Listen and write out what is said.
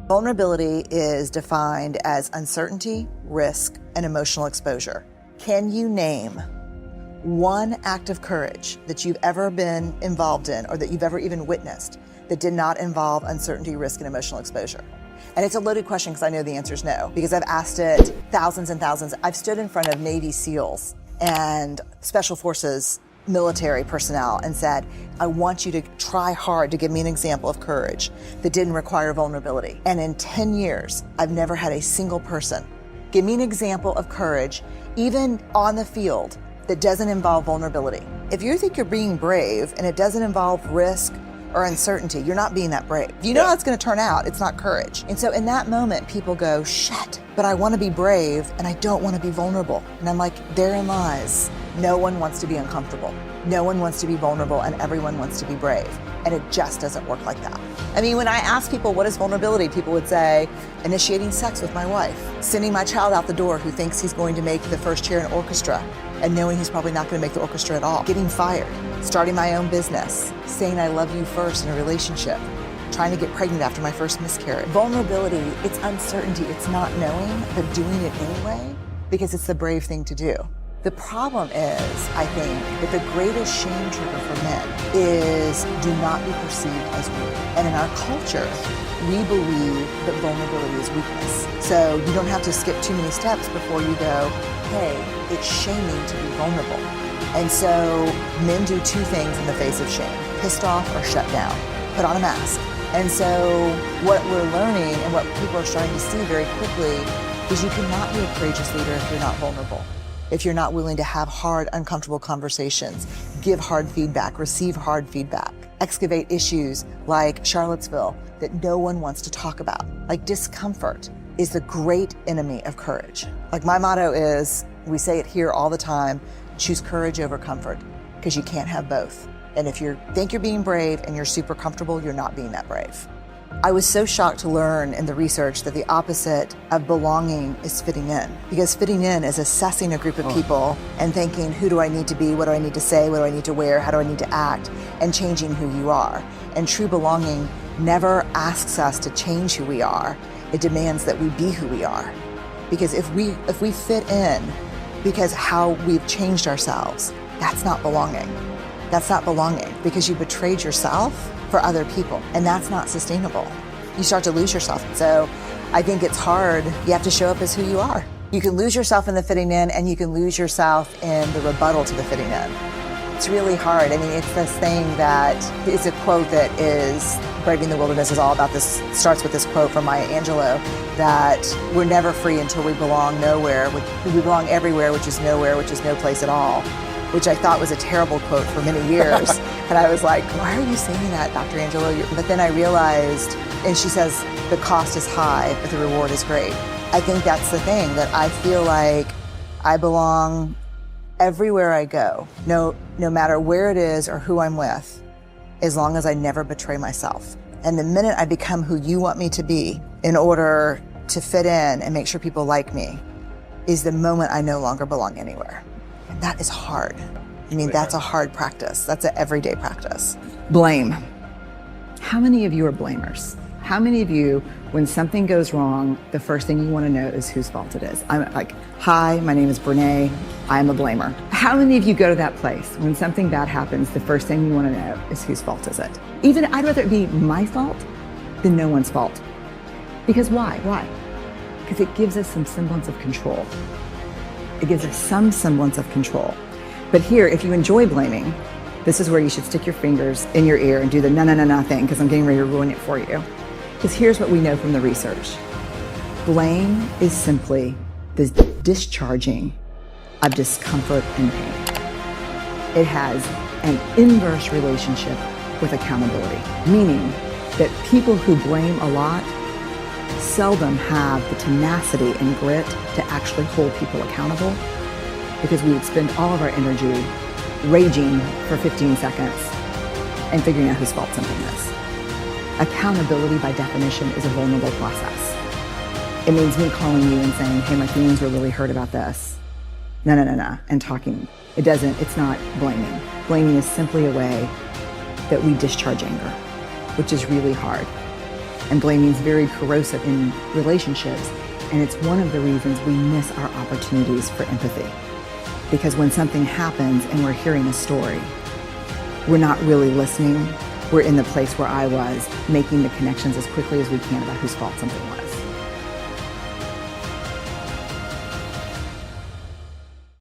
Vulnerability is defined as uncertainty, risk, and emotional exposure. Can you name one act of courage that you've ever been involved in or that you've ever even witnessed that did not involve uncertainty, risk, and emotional exposure? And it's a loaded question because I know the answer is no, because I've asked it thousands and thousands. I've stood in front of Navy SEALs and Special Forces military personnel and said, I want you to try hard to give me an example of courage that didn't require vulnerability. And in 10 years, I've never had a single person give me an example of courage, even on the field, that doesn't involve vulnerability. If you think you're being brave and it doesn't involve risk or uncertainty, you're not being that brave. You know how it's gonna turn out, it's not courage. And so in that moment, people go, shit, but I wanna be brave and I don't wanna be vulnerable. And I'm like, therein lies. No one wants to be uncomfortable. No one wants to be vulnerable and everyone wants to be brave. And it just doesn't work like that. I mean, when I ask people what is vulnerability, people would say, initiating sex with my wife, sending my child out the door who thinks he's going to make the first chair in an orchestra and knowing he's probably not going to make the orchestra at all, getting fired, starting my own business, saying I love you first in a relationship, trying to get pregnant after my first miscarriage. Vulnerability, it's uncertainty, it's not knowing, but doing it anyway because it's the brave thing to do. The problem is, I think, that the greatest shame trigger for men is do not be perceived as weak. And in our culture, we believe that vulnerability is weakness. So you don't have to skip too many steps before you go, hey, it's shaming to be vulnerable. And so men do two things in the face of shame: pissed off or shut down, put on a mask. And so what we're learning and what people are starting to see very quickly is you cannot be a courageous leader if you're not vulnerable. If you're not willing to have hard, uncomfortable conversations, give hard feedback, receive hard feedback, excavate issues like Charlottesville that no one wants to talk about. Like, discomfort is the great enemy of courage. Like, my motto is, we say it here all the time, choose courage over comfort, because you can't have both. And if you think you're being brave and you're super comfortable, you're not being that brave. I was so shocked to learn in the research that the opposite of belonging is fitting in. Because fitting in is assessing a group of people and thinking, who do I need to be? What do I need to say? What do I need to wear? How do I need to act? And changing who you are. And true belonging never asks us to change who we are. It demands that we be who we are. Because if we fit in because how we've changed ourselves, that's not belonging. That's not belonging because you betrayed yourself for other people, and that's not sustainable. You start to lose yourself. So I think it's hard. You have to show up as who you are. You can lose yourself in the fitting in, and you can lose yourself in the rebuttal to the fitting in. It's really hard. I mean, it's this thing that is a quote that is, Braving the Wilderness is all about this, starts with this quote from Maya Angelou, that we're never free until we belong nowhere. We belong everywhere, which is nowhere, which is no place at all, which I thought was a terrible quote for many years. And I was like, why are you saying that, Dr. Angelou? But then I realized, and she says, the cost is high, but the reward is great. I think that's the thing, that I feel like I belong everywhere I go, no matter where it is or who I'm with, as long as I never betray myself. And the minute I become who you want me to be in order to fit in and make sure people like me, is the moment I no longer belong anywhere. And that is hard. I mean, that's a hard practice. That's an everyday practice. Blame. How many of you are blamers? How many of you, when something goes wrong, the first thing you want to know is whose fault it is? I'm like, hi, my name is Brené. I'm a blamer. How many of you go to that place when something bad happens, the first thing you want to know is whose fault is it? Even I'd rather it be my fault than no one's fault. Because why? Why? Because it gives us some semblance of control. It gives us some semblance of control. But here, if you enjoy blaming, this is where you should stick your fingers in your ear and do the no thing, because I'm getting ready to ruin it for you. Because here's what we know from the research. Blame is simply the discharging of discomfort and pain. It has an inverse relationship with accountability, meaning that people who blame a lot seldom have the tenacity and grit to actually hold people accountable, because we would spend all of our energy raging for 15 seconds and figuring out whose fault something is. Accountability, by definition, is a vulnerable process. It means me calling you and saying, hey, my feelings were really hurt about this. No, and talking. It's not blaming. Blaming is simply a way that we discharge anger, which is really hard. And blaming is very corrosive in relationships. And it's one of the reasons we miss our opportunities for empathy. Because when something happens and we're hearing a story, we're not really listening. We're in the place where I was, making the connections as quickly as we can about whose fault something was.